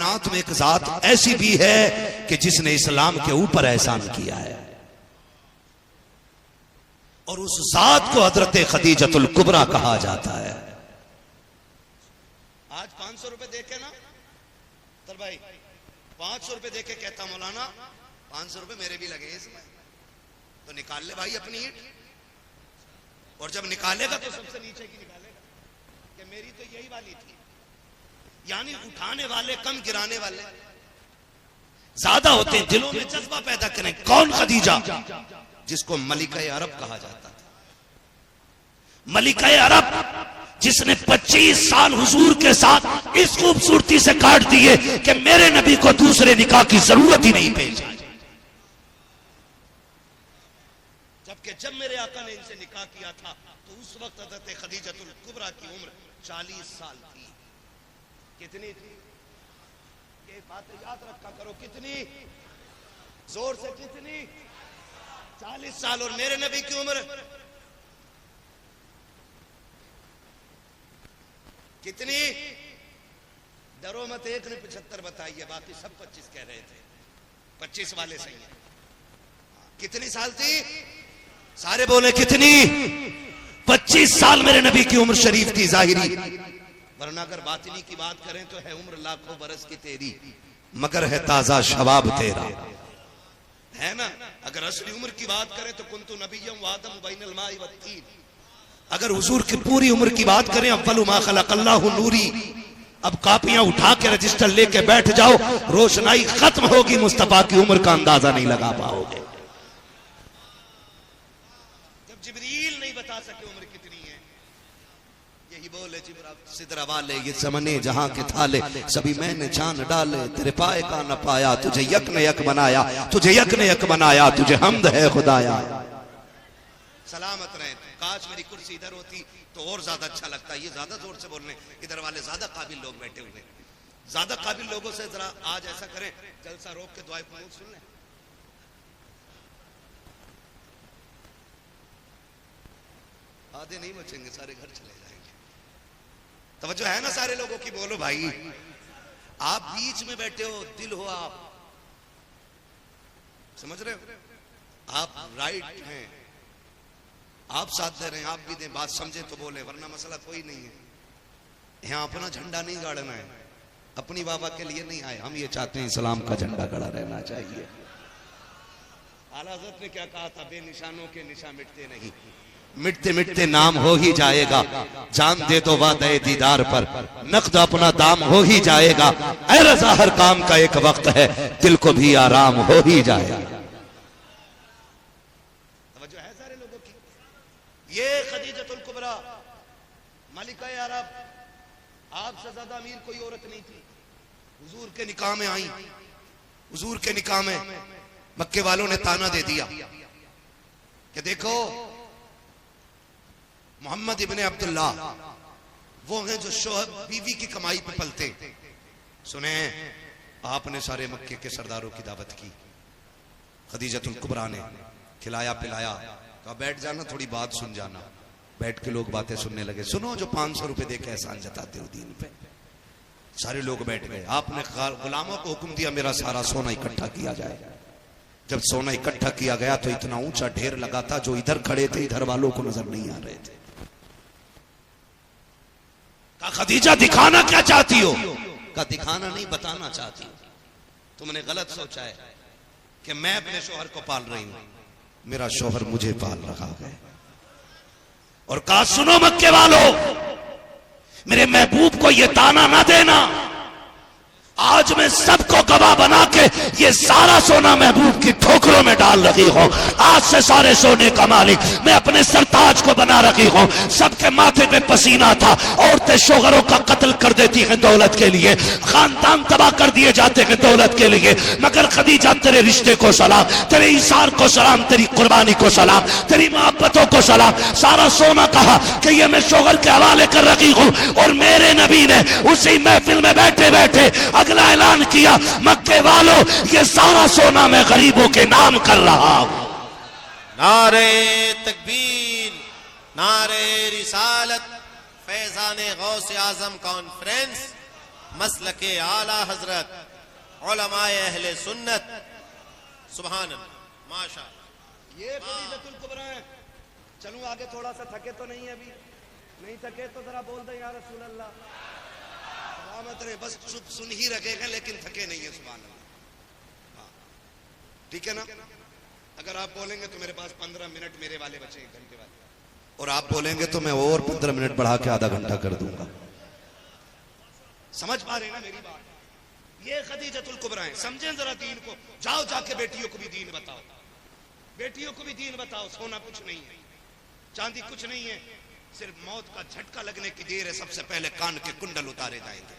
कायनात में एक जात ऐसी भी है कि जिसने इस्लाम के ऊपर एहसान किया है, और उस जात को हजरत खदीजतुल कुबरा कहा जाता है। आज 500 रुपए देके ना तर भाई 500 रुपए देके कहता मौलाना 500 रुपए मेरे भी लगे इसमें, तो निकाल ले भाई अपनी ईंट, और जब निकालेगा तो सबसे नीचे की निकालेगा कि मेरी तो यही वाली थी। यानी उठाने वाले कम, गिराने वाले ज्यादा होते हैं। दिलों में जज्बा पैदा करें। कौन खदीजा, जिसको मलिका अरब कहा जाता था। मलिका अरब जिसने 25 साल हुजूर के साथ इस खूबसूरती से काट दिए कि मेरे नबी को दूसरे निकाह की जरूरत ही नहीं पेश आई। जबकि जब मेरे आका ने इनसे निकाह किया था तो उस वक्त हज़रत खदीजतुल कुबरा की उम्र 40 साल थी। कितनी थी? ये बात याद रखा करो। कितनी? जोर से कितनी? 40 साल। और मेरे नबी की उम्र कितनी? डरो मत, एक ने 75 बताई है, बाकी सब 25 कह रहे थे। 25 वाले सही है। कितनी साल थी? सारे बोले कितनी? 25 साल मेरे नबी की उम्र शरीफ थी जाहिरी। वरना अगर बातिनी की बात करें तो है उम्र लाखों बरस की तेरी, मगर है ताजा शबाब तेरा, है ना। अगर असली उम्र की बात करें तो कुंतु नबिय्यम व आदम बैनल माई वत्तीन। अगर हुजूर की पूरी उम्र की बात करें, अव्वलु मा खलक़ल्लाहु नूरी। अब कापियां उठा के रजिस्टर लेके बैठ जाओ, रोशनाई खत्म होगी, मुस्तफा की उम्र का अंदाजा नहीं लगा पाओगे। जब जिब्रील नहीं बता सके उम्र कितनी है, यही बोले जिब्राइल सिदरा वाले ये ज़माने जहां के थाले, सभी मैंने जान डाले, तेरे पाए का न पाया, तुझे यक ने यक बनाया, तुझे यक ने यक बनाया, तुझे हमद है खुदाया। सलामत रहे। काश मेरी कुर्सी इधर होती तो और ज्यादा अच्छा लगता। ये ज्यादा जोर से बोलने, इधर वाले ज्यादा काबिल लोग बैठे हुए। ज्यादा काबिल लोगों से जरा आज ऐसा करें, जलसा रोक के दुआए कुनूत सुन लें। आधे नहीं बचेंगे, सारे घर चले जाएंगे। तवज्जो है ना सारे लोगों की? बोलो भाई। आप बीच में बैठे हो, दिल हो आप, समझ रहे हो? आप राइट हैं, आप साथ दे रहे हैं, आप भी दें, बात समझे तो बोले, वरना मसला कोई नहीं है। यहाँ अपना झंडा नहीं गाड़ना है, अपनी बाबा के लिए नहीं आए। हम ये चाहते हैं इस्लाम का झंडा गड़ा रहना चाहिए। आला हज़रत ने क्या कहा था? बेनिशानों के निशान मिटते नहीं, मिटते मिटते नाम हो ही जाएगा। जान दे दो वादे दीदार पर, नक़द अपना दाम हो ही जाएगा। ऐ रज़ा हर काम का एक वक्त है, दिल को भी आराम हो ही जाएगा। ये खदीजतुल कुबरा मलिका अरब, आपसे ज्यादा अमीर कोई औरत नहीं थी। हुजूर के निकाह में आई। हुजूर के निकाह में मक्के वालों ने ताना दे दिया कि देखो मोहम्मद इब्ने अब्दुल्ला वो हैं जो शोहर बीवी की कमाई पे पलते। सुने, आपने सारे मक्के के सरदारों की दावत की, खदीजतुल कुबरा ने खिलाया पिलाया, कहा बैठ जाना, थोड़ी बात सुन जाना। बैठ के लोग बातें सुनने लगे। सुनो, जो 500 रुपए दे के एहसान जताते हो दीन पे। सारे लोग बैठ गए। आपने गुलामों को हुक्म दिया मेरा सारा सोना इकट्ठा किया जाए। जब सोना इकट्ठा किया गया तो इतना ऊंचा ढेर लगा था, जो इधर खड़े थे इधर वालों को नजर नहीं आ रहे थे। कहा खदीजा दिखाना क्या चाहती हो? कहा दिखाना नहीं, बताना चाहती हूं। तुमने गलत सोचा है कि मैं अपने शोहर को पाल रही हूं, मेरा शोहर मुझे पाल रहा है। और कहा सुनो मक्के वालों, मेरे महबूब को यह ताना ना देना। आज मैं सबको गवाह बना के ये सारा सोना महबूब की ठोकरों में डाल रही हूं। आज से सारे सोने का मालिक मैं अपने सरताज को बना रही हूं। सबके माथे पे पसीना था। औरतें शोहरों का कत्ल कर देती हैं दौलत के लिए, खानदान तबाह कर दिए जाते हैं दौलत के लिए, मगर खदीजा तेरे रिश्ते को सलाम, तेरे इसार को सलाम, तेरी कुर्बानी को सलाम, तेरी मोहब्बतों को सलाम। सारा सोना कहा कि ये मैं शोहर के हवाले कर रही हूं। और मेरे नबी ने उसी महफिल में बैठे बैठे अगला ऐलान किया, मक्के वालों ये सारा सोना मैं गरीबों के नाम कर रहा हूं। नारे तकबीर, नारे रिसालत, फैजान गौसे आजम कॉन्फ्रेंस मसलके आला हजरत उलमाए अहले सुन्नत। सुभान अल्लाह, माशाअल्लाह। ये खदीजतुल कुबरा है। चलूं आगे थोड़ा सा, थके तो नहीं अभी? नहीं थके तो जरा बोल दे या रसूल अल्लाह। सलामत रहे, बस सुन ही रखेगा लेकिन थके नहीं है। सुभान अल्लाह। हाँ, ठीक है ना? अगर आप बोलेंगे तो मेरे पास 15 मिनट मेरे वाले बचे, घंटे वाले, और आप बोलेंगे तो मैं और 15 मिनट बढ़ा के आधा घंटा कर दूंगा। समझ पा रहे हैं ना मेरी बात? ये खदीजतुल कुबरा है। समझें जरा दीन को। जाओ जाके बेटियों को भी दीन बताओ, बेटियों को भी दीन बताओ। सोना कुछ नहीं है, चांदी कुछ नहीं है, सिर्फ मौत का झटका लगने की देर है। सबसे पहले कान के कुंडल उतारे जाएंगे,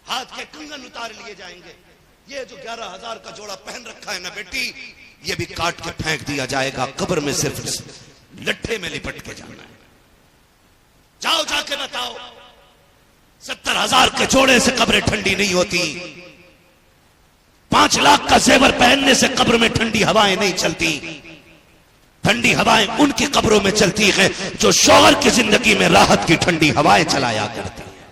हाथ के कंगन उतार लिए जाएंगे। ये जो 11,000 का जोड़ा पहन रखा है ना बेटी, ये भी काट के फेंक दिया जाएगा। कब्र में सिर्फ लट्ठे में लिपट के जाना है। जाओ जाके बताओ। 70,000 के जोड़े से कब्रें ठंडी नहीं होती। 5 लाख का जेवर पहनने से कब्र में ठंडी हवाएं नहीं चलती। ठंडी हवाएं उनकी कब्रों में चलती है जो शौहर की जिंदगी में राहत की ठंडी हवाएं चलाया करती है।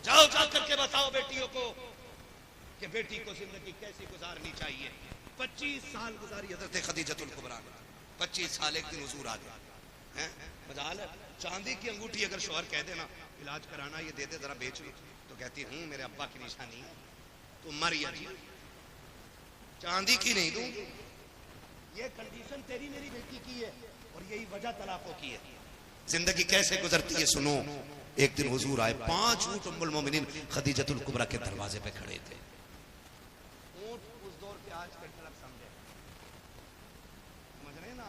जाओ जाकर के बताओ बेटियों को कि बेटी को जिंदगी कैसी गुजारनी चाहिए। 25 साल गुजारी हजरत खदीजतुल कुबरा ने। 25 साल। एक दिन हुजूर आ गए हैं, मजाल है। चांदी की अंगूठी अगर शौहर कह देना इलाज कराना, ये दे दे जरा बेच लो, तो कहती हूं मेरे अब्बा की निशानी है, तो मर या जी, चांदी की नहीं दूं। ये कंडीशन तेरी मेरी बेटी की है और यही वजह तलाकों की है। जिंदगी कैसे गुजरती है सुनो। एक दिन हुजूर आए, 5 ऊंट उम्मुल मोमिनीन खदीजतुल कुबरा के दरवाजे पे खड़े थे। ऊंट उस दौर के आज के ट्रक समझे, समझ रहे ना?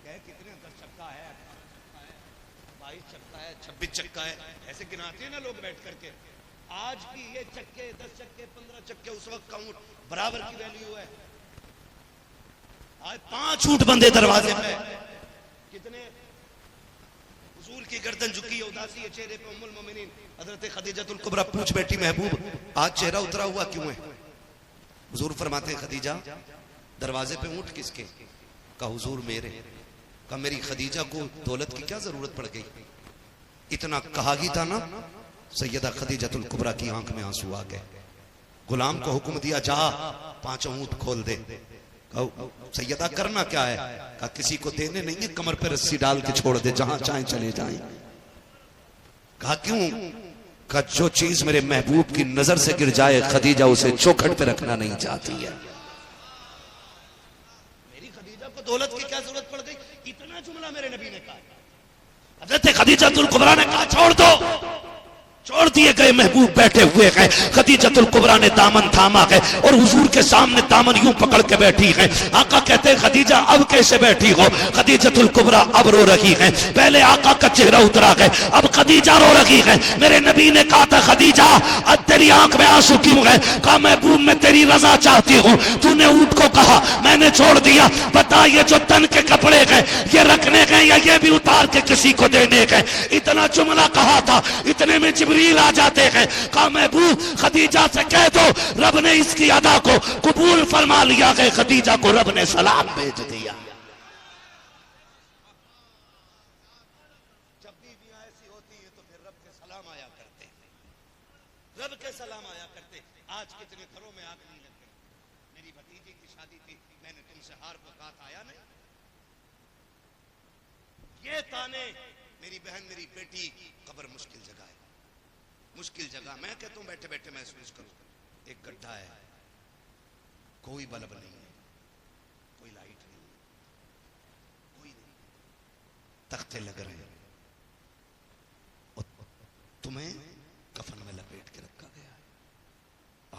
कहे कितने 10 चक्का है, 22 चक्का है, 26 चक्का है, ऐसे गिनाते हैं ना लोग बैठ करके। आज की ये चक्के 10 चक्के 15 चक्के, उस वक्त का ऊंट बराबर की वैल्यू है। आज 5 ऊंट बंदे दरवाजे पे। कितने? हुजूर की गर्दन झुकी है, उदासी है चेहरे पे। उम्मुल मोमिनीन हजरत खदीजतुल कुबरा पूछ बैठी, महबूब आज चेहरा उतरा हुआ क्यों है? हुजूर फरमाते हैं, खदीजा दरवाजे पे ऊंट किसके? कहा हुजूर मेरे। कहा मेरी खदीजा को दौलत की क्या जरूरत पड़ गई? इतना कहा ही था ना। सैयदा खदीजतुल कुबरा की आंख में आंसू आ गए। गुलाम को हुक्म दिया, जा 5 ऊंट खोल दे। सैयदा करना क्या है? कहा किसी को देने नहीं है, कमर पे रस्सी डाल के छोड़ दे, जहां चाहे चले जाएं। कहा क्यों? कहा जो चीज मेरे महबूब की नजर से गिर जाए खदीजा उसे चौखट पे रखना नहीं चाहती है। मेरी खदीजा को दौलत की क्या जरूरत पड़ गई? इतना जुमला मेरे नबी ने कहा। हजरत खदीजतुल कुबरा ने कहा छोड़ दो। छोड़ दिए गए, महबूब बैठे हुए हैं। खदीजतुल कुबरा ने दामन थामा है और हुजूर के सामने दामन यूं पकड़ के बैठी है। आका कहते हैं, खदीजा अब कैसे बैठी हो? खदीजतुल कुबरा अब रो रही है। पहले आका का चेहरा उतरा है, अब खदीजा रो रही है। मेरे नबी ने कहा था, खदीजा अब तेरी आंख में आंसू क्यों है? कहा महबूब मैं तेरी रजा चाहती हूँ। तूने ऊंट को कहा, मैंने छोड़ दिया। बता ये जो तन के कपड़े हैं ये रखने गए या ये भी उतार के किसी को देने गए? इतना जुमला कहा था, इतने में जिब्रील आ जाते हैं। कहा महबूब खदीजा से कह दो रब ने इसकी अदा को कबूल फरमा लिया है। खदीजा को रब ने सलाम भेज दिया। जब बीवियां ऐसी होती है तो फिर रब के सलाम आया करते, रब के सलाम आया करते। आज कितने घरों में आग नहीं लग गई। मेरी भतीजी की शादी थी, मैंने तुमसे हार को कहा था, आया नहीं? ये ताने, मेरी बहन मेरी बेटी, कब्र मुश्किल जगह है, मुश्किल जगह। मैं कहता हूं बैठे बैठे महसूस करो, एक गड्ढा है, कोई बल्ब नहीं है, कोई लाइट नहीं है, कोई नहीं, तख्ते लग रहे हैं और तुम्हें कफन में लपेट के रखा गया है।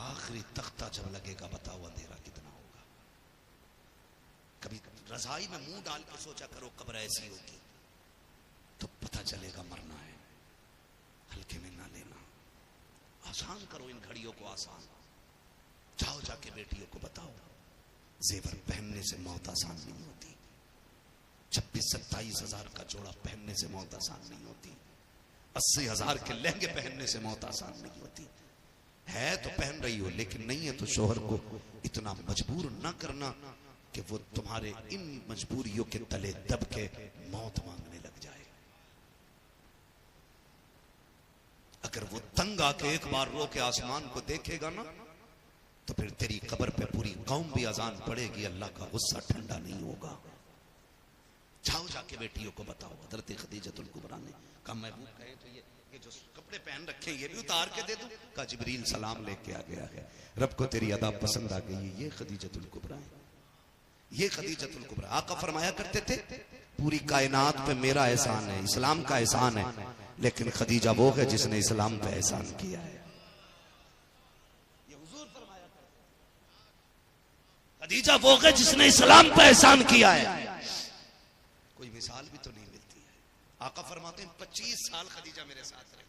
आखिरी तख्ता जब लगेगा बताओ अंधेरा कितना होगा। कभी रजाई में मुंह डाल के सोचा करो कब्र ऐसी होगी तो पता चलेगा मरना है। हल्के में ना लेना, आसान करो इन घड़ियों को आसान। जाओ जाके बेटियों को बताओ जेवर पहनने से मौत आसान नहीं होती। 26-27 हजार का जोड़ा पहनने से मौत आसान नहीं होती। 80 हजार के लहंगे पहनने से मौत आसान नहीं होती। है तो पहन रही हो, लेकिन नहीं है तो शोहर को इतना मजबूर ना करना कि वो तुम्हारे इन मजबूरियों के तले दब के मौत मांगने लग जाए। अगर वो तंग आके एक बार रो के आसमान को देखेगा ना, तो फिर तेरी कब्र पे पूरी कौम भी अजान पड़ेगी, अल्लाह का गुस्सा ठंडा नहीं होगा। जाओ जाके बेटियों को बताओ। हजरत खदीजतुल कुबरा ने कहा महबूब कहे तो ये जो कपड़े पहन रखे ये भी उतार के दे दूं? कहा जिब्रील सलाम लेके आ गया है, रब को तेरी अदा पसंद आ गई है। ये खदीजतुल कुबरा है, ये खदीजतुल कुबरा। आका फरमाया करते थे पूरी कायनात पे मेरा एहसान है, इस्लाम का एहसान है, लेकिन खदीजा वो है जिसने इस्लाम पे एहसान किया है। ये हुजूर फरमाया करते, खदीजा वो है जिसने इस्लाम पे एहसान किया है। कोई मिसाल भी तो नहीं मिलती है। आका फरमाते हैं 25 साल खदीजा मेरे साथ रही,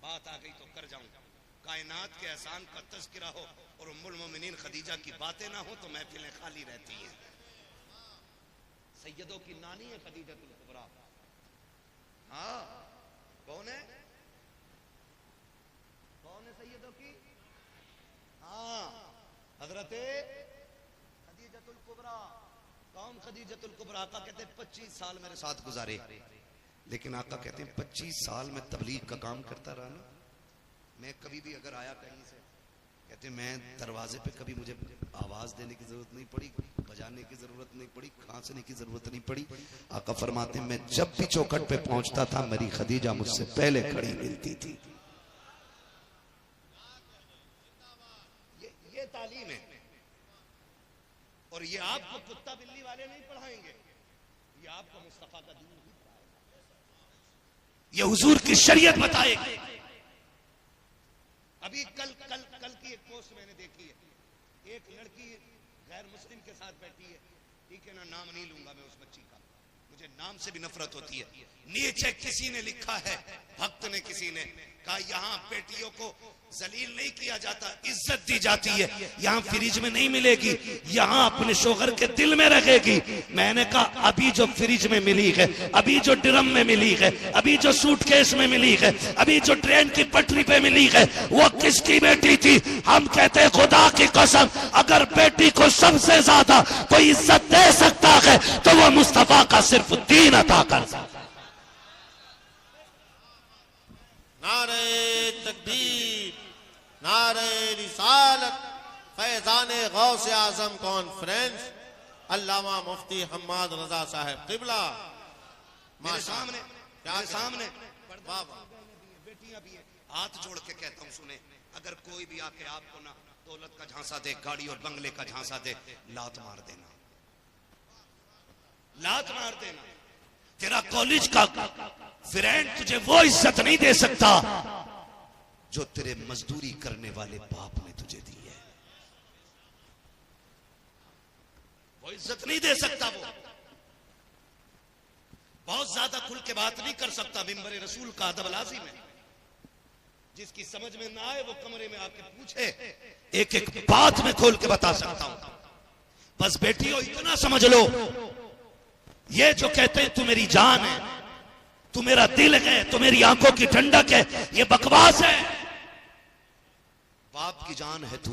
बात आ गई तो कर जाऊंगा। कायनात के एहसान का तज़किरा हो और उम्मुल मोमिनीन खदीजा की बातें ना हो तो महफिलें खाली रहती हैं। सैयदों की नानी है खदीजतुल कुबरा। हाँ, कौन है? कौन है सैयदों की? हाँ, हजरते खदीजतुल कुबरा। कौन खदीजतुल कुबरा? आका कहते हैं 25 साल मेरे साथ गुजारे, लेकिन आका कहते हैं 25 साल में तबलीग का काम करता रहा ना। मैं कभी भी अगर आया कहीं से, कहते मैं दरवाजे पे कभी मुझे आवाज देने की जरूरत नहीं पड़ी, बजाने की जरूरत नहीं पड़ी, खांसने की जरूरत नहीं पड़ी। आका फरमाते हैं मैं जब भी चौखट पे पहुंचता था मेरी खदीजा मुझसे पहले खड़ी मिलती थी। ये तालीम है। और ये आपको कुत्ता बिल्ली वाले नहीं पढ़ाएंगे, ये आपको मुस्तफा का दीन ही पढ़ाएगा, ये हुजूर की शरीयत बताएगी। अभी कल की एक पोस्ट मैंने देखी है, एक लड़की गैर मुस्लिम के साथ बैठी है, ठीक है ना, नाम नहीं लूंगा मैं उस बच्ची का, मुझे नाम से भी नफरत होती है। नीचे किसी ने लिखा है, भक्त ने किसी ने कहा यहाँ बेटियों को जलील नहीं किया जाता, इज्जत दी जाती है, यहाँ फ्रिज में नहीं मिलेगी, यहाँ अपने शोहर के दिल में रखेगी। मैंने कहा अभी जो फ्रिज में मिली है, अभी जो ड्रम में मिली है, अभी जो सूटकेस में मिली है, अभी जो ट्रेन की पटरी पे मिली है, वो किसकी बेटी थी? हम कहते हैं खुदा की कसम, अगर बेटी को सबसे ज्यादा कोई इज्जत दे सकता है तो वो मुस्तफा का सिर्फ दीन अता कर सकता। नारे तकबीर, नारे रिसालत, फैजाने गौस आजम कॉन्फ्रेंस, अल्लामा मुफ्ती हम्माद रजा साहब किबला। मेरे सामने बेटियां भी हैं। हाथ जोड़ के कहता हूं सुने, अगर कोई भी आके आपको ना दौलत का झांसा दे, गाड़ी और बंगले का झांसा दे, लात मार देना, लात मार देना। तेरा कॉलेज का फ्रेंड तुझे वो इज्जत नहीं दे सकता जो तेरे मजदूरी करने वाले बाप ने तुझे दी है, वो इज्जत नहीं दे सकता। वो बहुत ज्यादा खुल के बात नहीं कर सकता, मिंबर रसूल का अदब लाजिम है। जिसकी समझ में ना आए वो कमरे में आके पूछे, एक एक बात में खोल के बता सकता हूं। बस बेटियों इतना समझ लो, ये जो कहते हैं तू मेरी जान है, तू मेरा दिल है, तू मेरी आंखों की ठंडक है, ये बकवास है। बाप की जान है तू,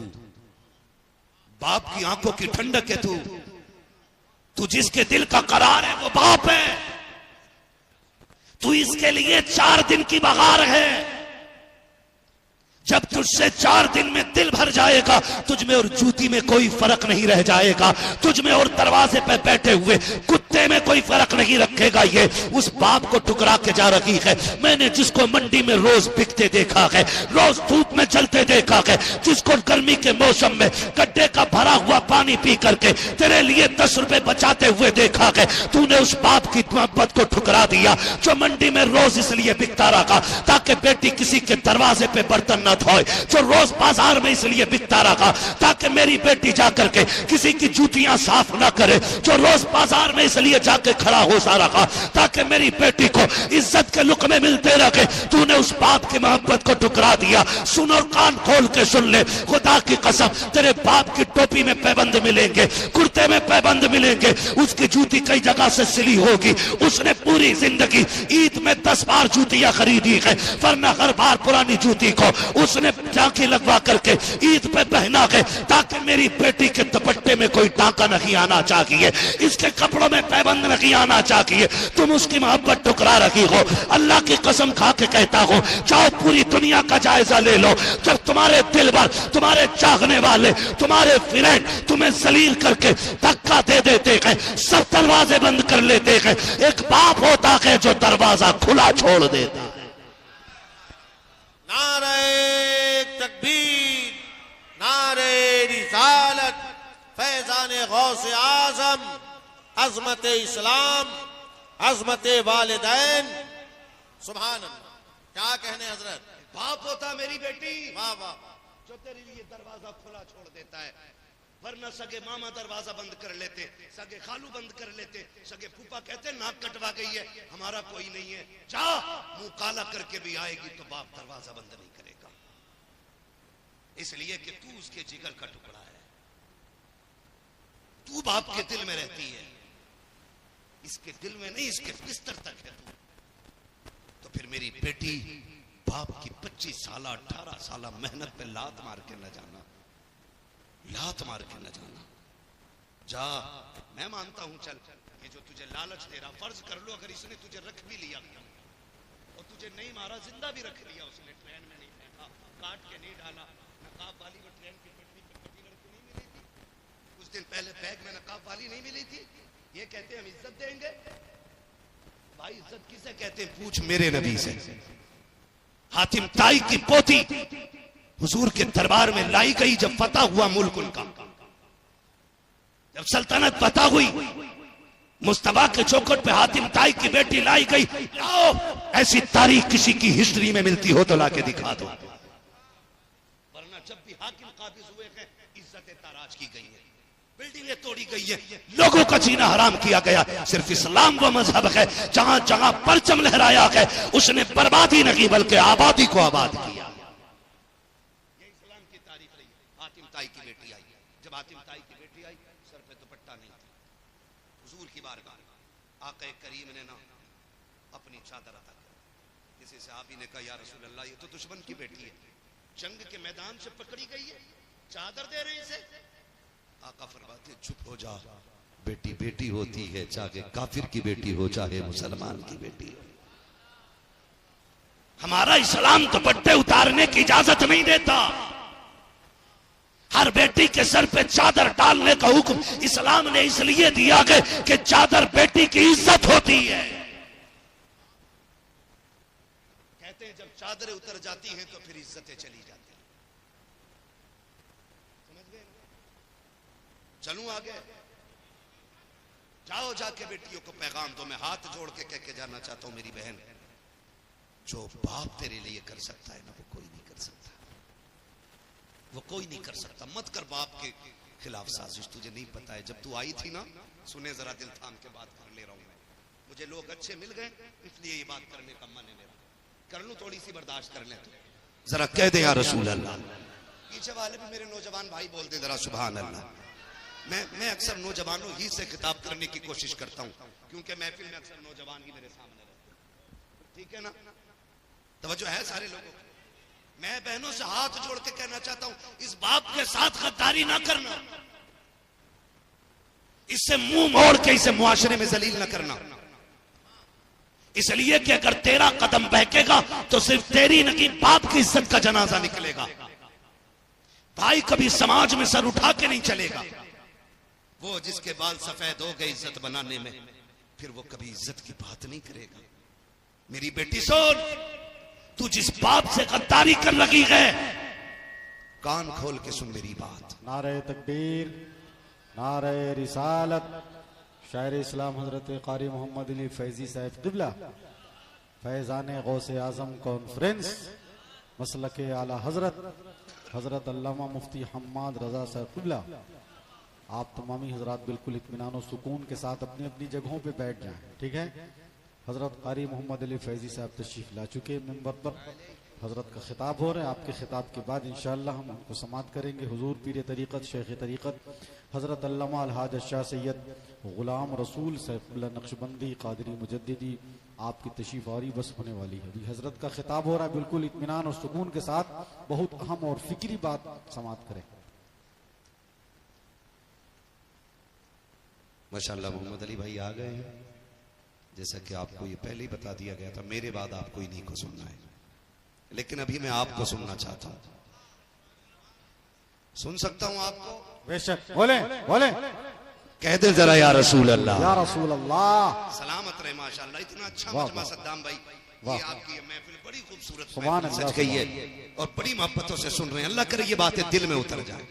बाप की आंखों की ठंडक है तू जिसके दिल का करार है वो बाप है। तू इसके लिए 4 दिन की बहार है। जब तुझसे 4 दिन में दिल भर जाएगा, तुझ में और जूती में कोई फर्क नहीं रह जाएगा, तुझ में और दरवाजे पे बैठे हुए कुत्ते में कोई फर्क नहीं रखेगा। ये उस बाप को टुकरा के जा रही है। मैंने जिसको मंडी में रोज बिकते देखा है, रोज धूप में जलते देखा है, जिसको गर्मी के मौसम में गड्ढे का भरा हुआ पानी पी करके तेरे लिए 10 रुपए बचाते हुए देखा है, तूने उस बाप की मोहब्बत को ठुकरा दिया जो मंडी में रोज इसलिए बिकता रहा ताकि बेटी किसी के दरवाजे पे बर्तन न धोए, जो रोज बाजार में इसलिए बिकता रहा ताकि मेरी बेटी जाकर के किसी की जूतियां साफ ना करे, जो रोज बाजार में इसलिए जाके खड़ा हो सा रहा ताकि मेरी बेटी को इज्जत के लुक़मे मिलते रहे। तूने उस बाप की मोहब्बत को ठुकरा दिया। सुन और कान खोल के सुन ले, खुदा की कसम, तेरे बाप की टोपी में पैबंद मिलेंगे, कुर्ते में पैबंद मिलेंगे, उसकी जूती कई जगह से सिली होगी, उसने पूरी जिंदगी ईद में 10 बार जूतियां खरीदी है, वरना हर बार पुरानी जूती को उसने टांकी लगवा करके ईद पे पहना है ताकि मेरी बेटी के दुपट्टे में कोई टांका नहीं आना चाहिए, इसके कपड़ों में पैबंद नहीं आना चाहिए। तुम उसकी मोहब्बत ठुकरा रही हो। अल्लाह की कसम खा के कहता हो, जाओ पूरी दुनिया का जायजा ले लो। जब तुम्हारे दिल भर, तुम्हारे चाहने वाले, तुम्हारे फ्रेंड तुम्हें जलील करके धक्का दे देते हैं, सब दरवाजे बंद कर लेते हैं, एक बाप होता है जो दरवाजा खुला छोड़ देता है। नारे तकबीर, नारे रिसालत, फैजाने गौसे आजम, अजमत इस्लाम, अजमत वालिदैन। सुभान अल्लाह। क्या कहने हजरत। बाप होता मेरी बेटी वाह वाह। जो तेरे लिए दरवाजा खुला छोड़ देता है, वरना सगे मामा दरवाजा बंद कर लेते, सगे खालू बंद कर लेते, सगे फूफा कहते नाक कटवा गई है, हमारा कोई नहीं है, जा मुंह काला करके भी आएगी तो बाप दरवाजा बंद नहीं करेगा, इसलिए कि तू उसके जिगर का टुकड़ा है, तू बाप के दिल में रहती है, इसके दिल में नहीं, इसके बिस्तर तक है तू। तो फिर मेरी बेटी, बाप की 25 साल 18 साल मेहनत पे लात मार के न जाना, लात मार के न जाना। जा, मैं मानता हूं, चल ये जो तुझे लालच दे रहा, फर्ज कर लो अगर इसने तुझे रख भी लिया और तुझे नहीं मारा, जिंदा भी रख लिया उसने, ट्रेन में नहीं फेंका, काट के नहीं डाला, नकाब वाली वो ट्रेन की पटरी पर कभी लड़की नहीं मिली थी, कुछ दिन पहले बैग में नकाब वाली नहीं मिली थी, ये कहते हम इज्जत देंगे। भाई इज्जत किसे कहते हैं, पूछ मेरे नबी से। हातिम ताई की पोती हुजूर के दरबार में लाई गई, जब फतह हुआ मुल्क उनका, जब सल्तनत फतह हुई, मुस्तफा के चौखट पे हातिम ताई की बेटी लाई गई। लाओ, ऐसी तारीख किसी की हिस्ट्री में मिलती हो तो लाके दिखा दो, वरना जब भी हाकिम काबिज हुए हैं, इज्जत ताराज की गई है, बिल्डिंगें तोड़ी गई है, लोगों का जीना हराम किया गया। सिर्फ इस्लाम वो मजहब है जहां जहां परचम लहराया है, उसने बर्बादी नहीं बल्कि आबादी को आबाद किया। ये इस्लाम की तारीफ रही। हातिम ताई की बेटी आई, जब हातिम ताई की बेटी आई, सर पे दुपट्टा नहीं था, हुजूर की बारगाह आका करीम ने ना अपनी चादर अता कर, किसी सहाबी ने कहा, या रसूल अल्लाह ये तो दुश्मन की बेटी है, जंग के मैदान से पकड़ी गई है, चादर दे रहे इसे। आका फरमाते चुप हो जा, बेटी बेटी होती है, चाहे काफिर की बेटी हो चाहे मुसलमान की बेटी हो। हमारा इस्लाम दुपट्टे उतारने की इजाजत नहीं देता। हर बेटी के सर पे चादर डालने का हुक्म इस्लाम ने इसलिए दिया है कि चादर बेटी की इज्जत होती है। कहते हैं जब चादरें उतर जाती हैं तो फिर इज्जतें चली जाती हैं। चलूं आगे, जाओ जाके बेटियों को पैगाम दो। मैं हाथ जोड़ के कह के जाना चाहता हूं, मेरी बहन, जो बाप तेरे लिए कर सकता है ना, वो कोई नहीं कर सकता, वो कोई नहीं कर सकता। मत कर बाप के खिलाफ साजिश, तुझे नहीं पता है। जब तू आई थी ना, सुने जरा, दिल थाम के बात कर ले रहा हूं मैं, मुझे लोग अच्छे मिल गए इसलिए ये बात करने का मन है मेरा, कर लूं, थोड़ी सी बर्दाश्त कर ले तो। जरा कह दे या रसूल अल्लाह। पीछे वाले भी मेरे नौजवान भाई बोल दे जरा सुभान अल्लाह। मैं अक्सर नौजवानों ही से खिताब करने की कोशिश करता हूं, क्योंकि महफिल में अक्सर नौजवान ही मेरे सामने रहते हैं, ठीक है ना, तवज्जो है सारे लोगों को। मैं बहनों से हाथ जोड़ के कहना चाहता हूं, इस बाप के साथ गद्दारी ना करना, इससे मुंह मोड़ के इसे मुआशरे में जलील ना करना, इसलिए कि अगर तेरा कदम बहकेगा तो सिर्फ तेरी नहीं, बाप की इज्जत का जनाजा निकलेगा। भाई कभी समाज में सर उठा के नहीं चलेगा। वो जिसके बाल सफेद हो गए इज्जत बनाने में, फिर वो कभी इज्जत की बात नहीं करेगा। मेरी बेटी सुन, तू जिस बाप से गद्दारी कर लगी है, कान खोल के सुन मेरी बात। नारे तकबीर, नारे रिसालत। शायर इस्लाम हजरत कारी मोहम्मद अली फैजी साहब क़िबला, फैज़ान गौसे आज़म कॉन्फ्रेंस, मसलक आला हजरत हजरत अल्लामा मुफ्ती हम्माद रजा साहब क़िबला। आप तमामी हजरात बिल्कुल इत्मीनान और सुकून के साथ अपनी अपनी जगहों पे बैठ जाएं, ठीक है। हजरत कारी मोहम्मद अली फैजी साहब तशरीफ ला चुके मिंबर पर, हजरत का खिताब हो रहा है। आपके खिताब के बाद इंशाअल्लाह हम उनको समात करेंगे। हुजूर पीर तरीक़त शेख तरीक़त हजरत अल्लामा अलहाज शाह सैयद गुलाम रसूल साहब नक्शबंदी कादरी मुजद्दिदी, आपकी तशरीफ आरी बस होने वाली है। अभी हजरत का खिताब हो रहा है, बिल्कुल इत्मीनान और सुकून के साथ बहुत अहम और फिक्री बात समात करें। माशाल्लाह मोहम्मद अली भाई आ गए हैं। जैसा कि आपको ये पहले ही बता दिया गया था, मेरे बाद आपको इन्हीं को सुनना है, लेकिन अभी मैं आपको सुनना चाहता हूं। सुन सकता हूं आपको? बेशक, बोले बोले। कह दे जरा या रसूल अल्लाह। या रसूल अल्लाह। सलामत रहे माशाल्लाह। इतना अच्छा वाह, मजमा वाह। सद्दाम भाई, वाह, ये आपकी ये महफिल बड़ी खूबसूरत सुभान महफिल अल्लाह, सच कही है और बड़ी मोहब्बतों से सुन रहे हैं। अल्लाह करे ये बातें दिल में उतर जाए।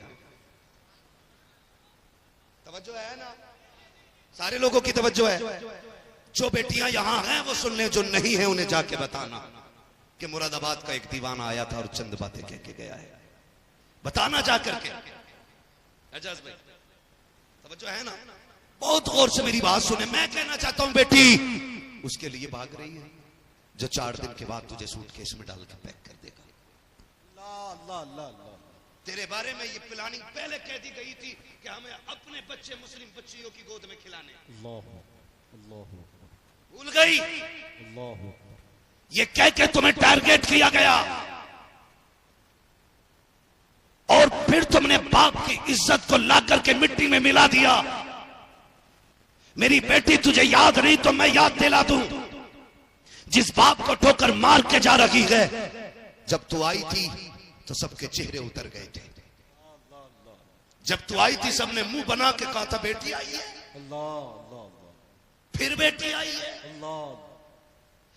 तवज्जो है ना? सारे लोगों की तवज्जो है। जो बेटियां यहां हैं वो सुन लें, जो नहीं है उन्हें जाके बताना कि मुरादाबाद का एक दीवाना आया था और चंद बातें कह के गया है। बताना जाकर के। एजाज भाई तवज्जो है ना? बहुत गौर से मेरी बात सुने। मैं कहना चाहता हूं बेटी उसके लिए भाग रही है जो 4 दिन के बाद तुझे सूटकेस में डाल के पैक कर देगा। अल्लाह अल्लाह अल्लाह। तेरे बारे में ये प्लानिंग पहले कह दी गई थी कि हमें अपने बच्चे मुस्लिम बच्चियों की गोद में खिलाने। भूल गई? ये कह के तुम्हें टारगेट किया गया और फिर तुमने बाप की इज्जत को ला करके मिट्टी में मिला दिया। मेरी बेटी तुझे याद नहीं तो मैं याद दिला दूं, जिस बाप को ठोकर मार के जा रही है, जब तू आई थी तो सबके चेहरे उतर गए थे। जब तू आई थी सबने मुंह बना के कहा था बेटी आई है, फिर बेटी आई है।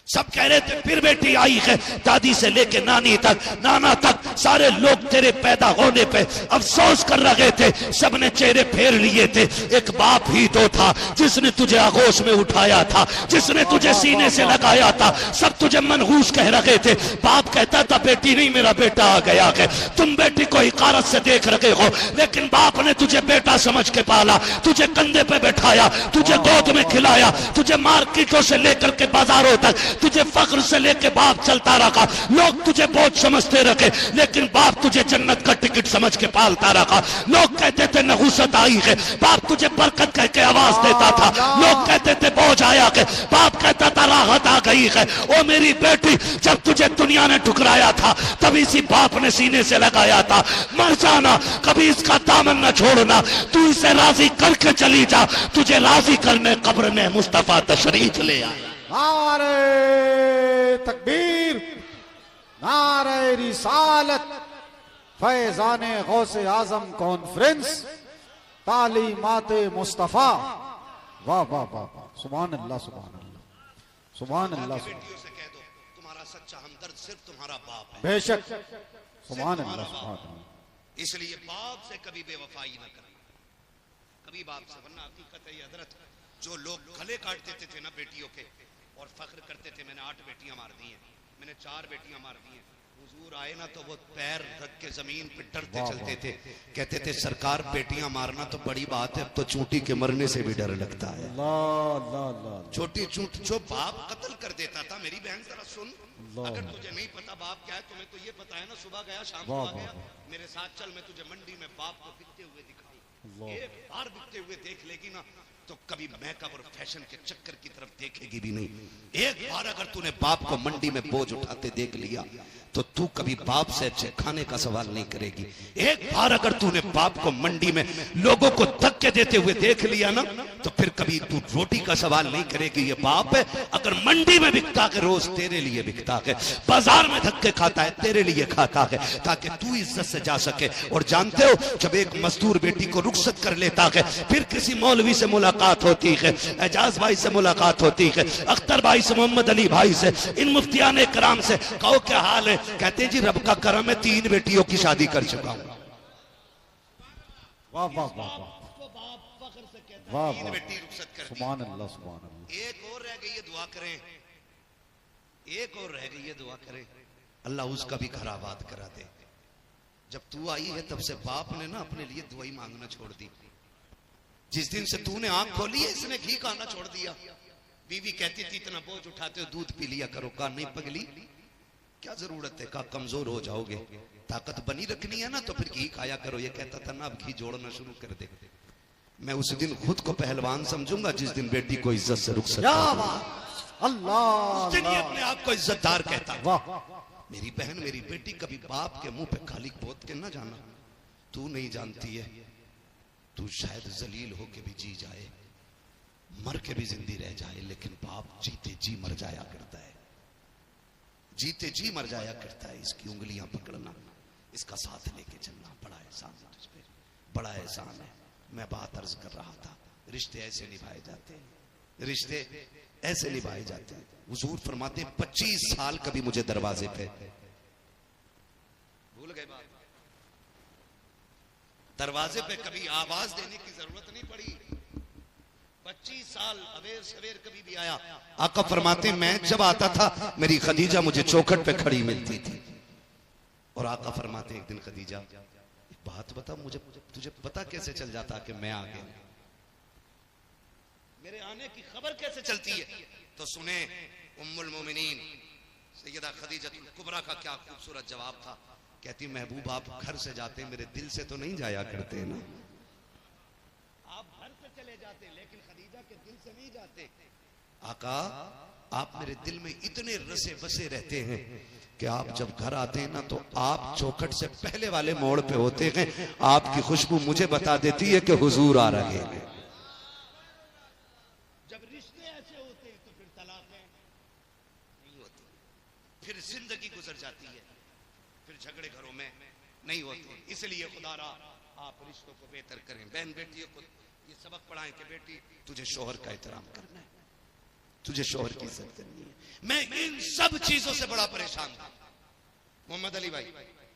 सब कह रहे थे फिर बेटी आई है। दादी से लेके नानी तक, नाना तक, सारे लोग तेरे पैदा होने पे अफसोस कर रहे थे। सबने चेहरे फेर लिए थे। एक बाप ही तो था जिसने तुझे आगोश में उठाया था, जिसने तुझे सीने से लगाया था। सब तुझे मनहूस कह रहे थे। बाप कहता था बेटी नहीं मेरा बेटा आ गया है। तुम बेटी को हिकारत से देख रहे हो, लेकिन बाप ने तुझे बेटा समझ के पाला, तुझे कंधे पे बैठाया, तुझे गोद में खिलाया, तुझे मार्केटों से लेकर के बाजारों तक, तुझे फख्र से लेके बाप चलता रखा। लोग तुझे बोझ समझते रखे, लेकिन बाप तुझे जन्नत का टिकट समझ के पालता रखा। लोग कहते थे नहुसत आई है, बाप तुझे बरकत कह के आवाज देता था। लोग कहते थे बोझ आया है, बाप कहता था राहत आ गई है। ओ मेरी बेटी, जब तुझे दुनिया ने ठुकराया था तभी इसी बाप ने सीने से लगाया था। मर जाना, कभी इसका दामन न छोड़ना। तू इसे राजी करके चली जा, तुझे राजी करने कब्र में मुस्तफा तशरीफ ले आया। नारे तकबीर, नारे रिसालत, फैजाने गौसे आजम कॉन्फ्रेंस, तालीमाते मुस्तफा। वाह वाह वाह वाह, सुभान अल्लाह सुभान अल्लाह सुभान अल्लाह। बेटियों से कह दो तुम्हारा सच्चा हमदर्द सिर्फ तुम्हारा बाप है। बेशक, सुभान अल्लाह सुभान अल्लाह। इसलिए बाप से कभी बेवफाई न करें, कभी बाप से। वरना हकीकत है ये हजरत, जो लोग गले काट देते थे ना बेटियों के और फख्र करते थे मैंने 8 बेटियां मार दी हैं, मैंने 4 बेटियां मार दी हैं, हुजूर आए ना तो वो पैर रख के जमीन पे डरते चलते थे। कहते थे सरकार बेटियां मारना तो बड़ी बात है, अब तो चूंटी के मरने से भी डर लगता है। छोटी चूंट जो बाप कत्ल कर देता था। मेरी बहन जरा सुन, अगर तुझे नहीं पता बाप क्या है, तुम्हें तो ये पता है ना, सुबह गया शाम को आ गया। मेरे साथ चल, मैं तुझे मंडी में बाप को बिकते हुए दिखाऊं। एक बार बिकते हुए देख लेगी ना तो कभी मेकअप और फैशन के चक्कर की तरफ देखेगी भी नहीं। एक बार अगर तूने बाप को मंडी में बोझ उठाते देख लिया तो तू कभी बाप से अच्छे खाने का सवाल नहीं करेगी। एक बार अगर तूने बाप को मंडी में लोगों को धक्के देते हुए देख लिया ना तो फिर कभी तू रोटी का सवाल नहीं करेगी। ये बाप है, अगर मंडी में बिकता है रोज तेरे लिए बिकता है, बाजार में धक्के खाता है तेरे लिए खाता है, ताकि तू इज्जत से जा सके। और जानते हो, जब एक मजदूर बेटी को रुखसत कर लेता है, फिर किसी मौलवी से मुलाकात होती है, एजाज भाई से मुलाकात होती है, अख्तर भाई से, मोहम्मद अली भाई से, इन मुफ्तियाने कराम से, कहो क्या हाल है? कहते जी रब का करम है 3 बेटियों की शादी कर चुका हूं। वाह वाह वाह वाह वाह, 3 बेटी रुखसत कर दी। सुभान अल्लाह सुभान अल्लाह। एक और रह गई है, दुआ करें। एक और रह गई है, दुआ करें अल्लाह उसका भी घर आबाद करा दे। जब तू आई है तब से बाप ने ना अपने लिए दुआई मांगना छोड़ दी। जिस दिन से तूने आंख खोली है इसने घी खाना छोड़ दिया। बीवी कहती थी इतना बोझ उठाते हो दूध पी लिया करो। कहा नहीं पगली, क्या जरूरत है? कहा कमजोर हो जाओगे, ताकत बनी रखनी है ना तो फिर घी खाया करो। ये कहता था ना अब घी जोड़ना शुरू कर दे। मैं उस दिन खुद को पहलवान समझूंगा जिस दिन बेटी को इज्जत से रुक सकता। अल्लाह, उस दिन ये अपने आप को इज्जतदार कहता। वाह, मेरी बहन, मेरी बेटी, कभी बाप के मुंह पे खाली पोत के ना जाना। तू नहीं जानती है, तू शायद जलील हो के भी जी जाए मर के भी जिंदी रह जाए, लेकिन बाप जीते जी मर जाया करता है, जीते जी मर जाया करता है। इसकी उंगलियां पकड़ना, इसका साथ लेके चलना बड़ा एहसान है तुझ पे, बड़ा एहसान है। मैं बात अर्ज कर रहा था, रिश्ते ऐसे निभाए जाते हैं, रिश्ते ऐसे निभाए जाते हैं। हुजूर फरमाते 25 साल कभी मुझे दरवाजे पे, भूल गए बात, दरवाजे पे कभी आवाज देने की जरूरत नहीं पड़ी। 25 साल अवेर सवेर कभी भी आया। आका फरमाते मैं जब आता था मेरी खदीजा मुझे चौखट पे खड़ी मिलती थी, और आका फरमाते एक दिन खदीजा एक बात बता मुझे, तुझे पता कैसे चल जाता कि मैं आ गया, मेरे आने की खबर कैसे चलती है? तो सुने उम्मुल मोमिनीन सैयदा खदीजतुल कुबरा का क्या खूबसूरत जवाब था। कहती महबूब आप घर से जाते मेरे दिल से तो नहीं जाया करते ना, आप घर से चले जाते लेकिन खदीजा के दिल से नहीं जाते। आका आप मेरे दिल में इतने रसे बसे रहते हैं कि आप जब घर आते हैं ना तो आप चौखट से पहले वाले मोड़ पे होते हैं, आपकी खुशबू मुझे बता देती है कि हुजूर आ रहे हैं। जब रिश्ते ऐसे होते हैं तो फिर तलाक़ें नहीं होती, फिर जिंदगी गुजर जाती है, फिर झगड़े घरों में नहीं होते। इसलिए खुदारा आप रिश्तों को बेहतर करें। बहन बेटियों को ये सबक पढ़ाएं कि बेटी तुझे शोहर का एहतराम करना है, तुझे शोहर की इज्जत करनी है। मैं इन सब चीजों से बड़ा परेशान था मोहम्मद अली भाई,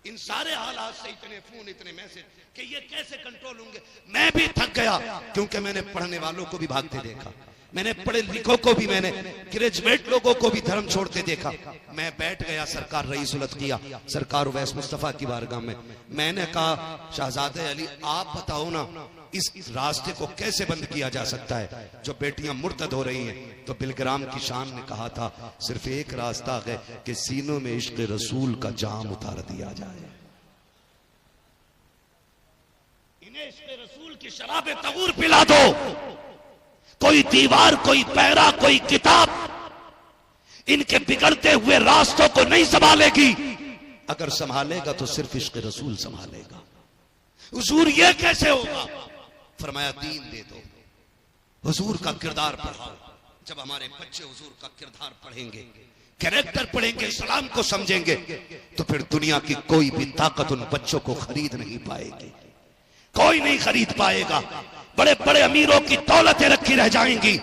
इन सारे हालात से, इतने फोन इतने मैसेज कि ये कैसे कंट्रोल होंगे। मैं भी थक गया क्योंकि मैंने पढ़ने वालों को भी भागते देखा, मैंने पढ़े लिखों को भी, मैंने ग्रेजुएट लोगों को भी धर्म छोड़ते देखा। मैं बैठ गया सरकार रईस उल अत्किया सरकार उवैस मुस्तफा की बारगाह में, मैंने कहा शहजादे अली आप बताओ ना इस रास्ते को कैसे बंद किया जा सकता है जो बेटियां मुर्तद हो रही हैं। तो बिलग्राम की शान ने कहा था सिर्फ एक रास्ता है कि सीनों में इश्क रसूल का जाम उतार दिया जाए, इन्हें इश्क रसूल की शराब तगूर पिला दो। कोई दीवार, कोई पैरा, कोई किताब इनके बिगड़ते हुए रास्तों को नहीं संभालेगी। अगर संभालेगा तो सिर्फ इश्क रसूल संभालेगा। हुजूर ये कैसे होगा? फरमाया दीन दे दो, हुजूर का किरदार पढ़ाओ। जब हमारे बच्चे हुजूर का किरदार पढ़ेंगे, कैरेक्टर पढ़ेंगे, इस्लाम को समझेंगे, तो फिर दुनिया की कोई भी ताकत उन बच्चों को खरीद नहीं पाएगी, कोई नहीं खरीद पाएगा। बड़े बड़े अमीरों की दौलतें रखी रह जाएंगी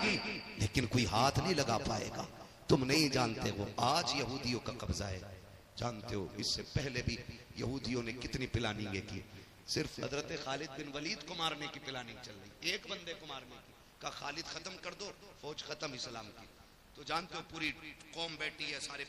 लेकिन कोई हाथ नहीं लगा पाएगा। तुम नहीं जानते वो आज यहूदियों का कब्जा है, जानते हो इससे पहले भी यहूदियों ने कितनी प्लानिंग की। सिर्फ हजरत खालिद बिन वलीद को मारने की प्लानिंग चल रही, एक बंदे को मारने की, का खालिद खत्म कर दो फौज खत्म इस्लाम की। तो जानते हो पूरी कौम बैठी है, सारे